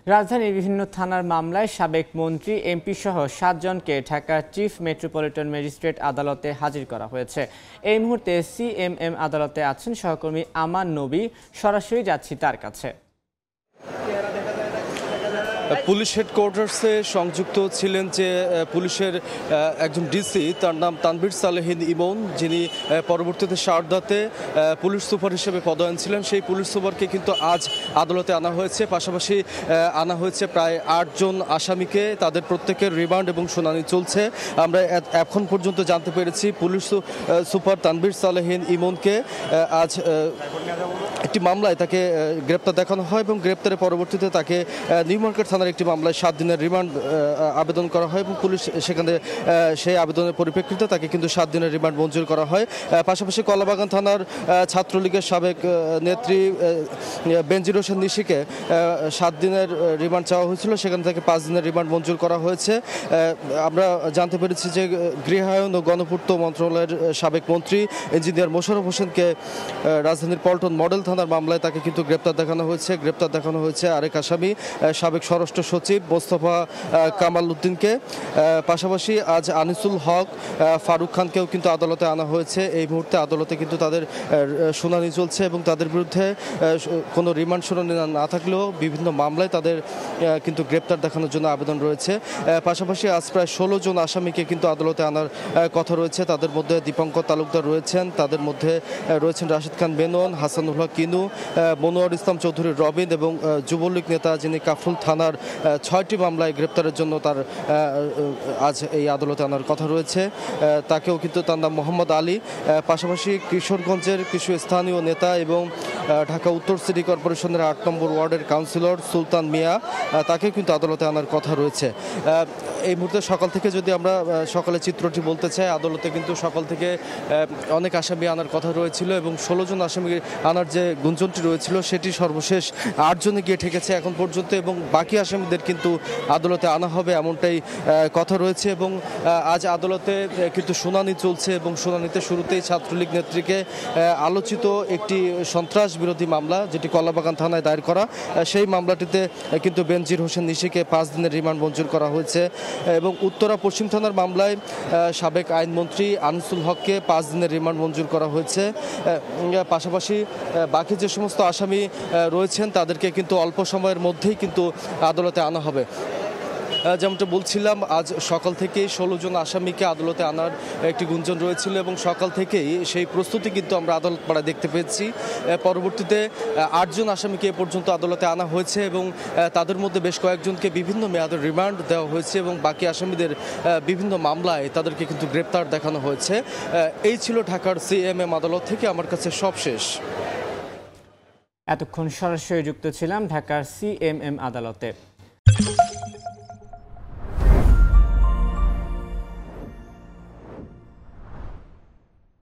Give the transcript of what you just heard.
রাজধানীর বিভিন্ন থানার মামলায় সাবেক মন্ত্রী এমপি সহ 7 জনকে ঢাকার চিফ মেট্রোপলিটন ম্যাজিস্ট্রেট আদালতে হাজির করা হয়েছে। এই মুহূর্তে সিএমএম আদালতে আছেন সহকর্মী আমান নবী। সরাসরি যাচ্ছি তার কাছে। পুলিশ হেডকোয়ার্টার্সে সংযুক্ত ছিলেন যে পুলিশের একজন ডিসি, তার নাম তানভীর সালেহিন ইমন, যিনি পরবর্তীতে শারদাতে পুলিশ সুপার হিসেবে পদায়ন ছিলেন। সেই পুলিশ সুপারকে কিন্তু আজ আদালতে আনা হয়েছে। পাশাপাশি আনা হয়েছে প্রায় 8 জন আসামিকে। তাদের প্রত্যেকের রিমান্ড এবং শুনানি চলছে। আমরা এখন পর্যন্ত জানতে পেরেছি পুলিশ সুপার তানভীর সালেহিন ইমনকে আজ একটি মামলায় তাকে গ্রেপ্তার দেখানো হয় এবং গ্রেপ্তারের পরবর্তীতে তাকে নিউ মার্কেট থানার একটি মামলায় 7 দিনের রিমান্ড আবেদন করা হয় এবং পুলিশ সেখানে সেই আবেদনের পরিপ্রেক্ষিতে তাকে কিন্তু 7 দিনের রিমান্ড মঞ্জুর করা হয়। পাশাপাশি কলাবাগান থানার ছাত্রলীগের সাবেক নেত্রী বেনজির হোসেন নিশিকে 7 দিনের রিমান্ড চাওয়া হয়েছিল, সেখান থেকে 5 দিনের রিমান্ড মঞ্জুর করা হয়েছে। আমরা জানতে পেরেছি যে গৃহায়ন ও গণপূর্ত মন্ত্রণালয়ের সাবেক মন্ত্রী ইঞ্জিনিয়ার মোশাররফ হোসেনকে রাজধানীর পল্টন মডেল থানার মামলায় তাকে কিন্তু গ্রেপ্তার দেখানো হয়েছে। আরেক আসামি সাবেক স্বরাষ্ট্র সচিব মোস্তফা কামাল উদ্দিনকে। পাশাপাশি আজ আনিসুল হক, ফারুক খানকেও কিন্তু আদালতে আনা হয়েছে। এই মুহূর্তে আদালতে কিন্তু তাদের শুনানি চলছে এবং তাদের বিরুদ্ধে কোনো রিমান্ড শুনানি না থাকলেও বিভিন্ন মামলায় তাদের কিন্তু গ্রেপ্তার দেখানোর জন্য আবেদন রয়েছে। পাশাপাশি আজ প্রায় 16 জন আসামিকে কিন্তু আদালতে আনার কথা রয়েছে। তাদের মধ্যে দীপঙ্কর তালুকদার রয়েছেন, তাদের মধ্যে রয়েছেন রাশিদ খান বেনন, হাসানুল হক কিনু, মনোয়ার ইসলাম চৌধুরী রবিন এবং যুবলীগ নেতা যিনি কাফরুল থানার 6টি মামলায় গ্রেপ্তারের জন্য তার আজ এই আদালতে আনার কথা রয়েছে। তাকেও কিন্তু তার নাম মোহাম্মদ আলী। পাশাপাশি কিশোরগঞ্জের কিছু স্থানীয় নেতা এবং ঢাকা উত্তর সিটি কর্পোরেশনের 8 নম্বর ওয়ার্ডের কাউন্সিলর সুলতান মিয়া, তাকেও কিন্তু আদালতে আনার কথা রয়েছে। এই মুহূর্তে সকাল থেকে যদি আমরা সকালে চিত্রটি বলতে চাই, আদালতে কিন্তু সকাল থেকে অনেক আসামি আনার কথা রয়েছিল এবং 16 জন আসামি আনার যে গুঞ্জনটি রয়েছিল সেটি সর্বশেষ 8 জনে গিয়ে ঠেকেছে এখন পর্যন্ত এবং বাকি আসামিদের কিন্তু আদালতে আনা হবে এমনটাই কথা রয়েছে। এবং আজ আদালতে কিন্তু শুনানি চলছে এবং শুনানিতে শুরুতেই ছাত্রলীগ নেত্রীকে আলোচিত একটি সন্ত্রাস বিরোধী মামলা, যেটি কলাবাগান থানায় দায়ের করা, সেই মামলাটিতে কিন্তু বেনজির হোসেন নিশিকে 5 দিনের রিমান্ড মঞ্জুর করা হয়েছে এবং উত্তরা পশ্চিম থানার মামলায় সাবেক আইনমন্ত্রী আনিসুল হককে 5 দিনের রিমান্ড মঞ্জুর করা হয়েছে। পাশাপাশি বাকি যে সমস্ত আসামি রয়েছেন তাদেরকে কিন্তু অল্প সময়ের মধ্যেই কিন্তু আদালতে আনা হবে। যেমনটা বলছিলাম, আজ সকাল থেকেই 16 জন আসামিকে আদালতে আনার একটি গুঞ্জন রয়েছিল এবং সকাল থেকেই সেই প্রস্তুতি কিন্তু আমরা আদালত পাড়ায় দেখতে পেয়েছি। পরবর্তীতে 8 জন আসামিকে এ পর্যন্ত আদালতে আনা হয়েছে এবং তাদের মধ্যে বেশ কয়েকজনকে বিভিন্ন মেয়াদের রিমান্ড দেওয়া হয়েছে এবং বাকি আসামিদের বিভিন্ন মামলায় তাদেরকে কিন্তু গ্রেপ্তার দেখানো হয়েছে। এই ছিল ঢাকার সিএমএম আদালত থেকে আমার কাছে সব শেষ। এতক্ষণ সরাসরি যুক্ত ছিলাম ঢাকার সিএমএম আদালতে।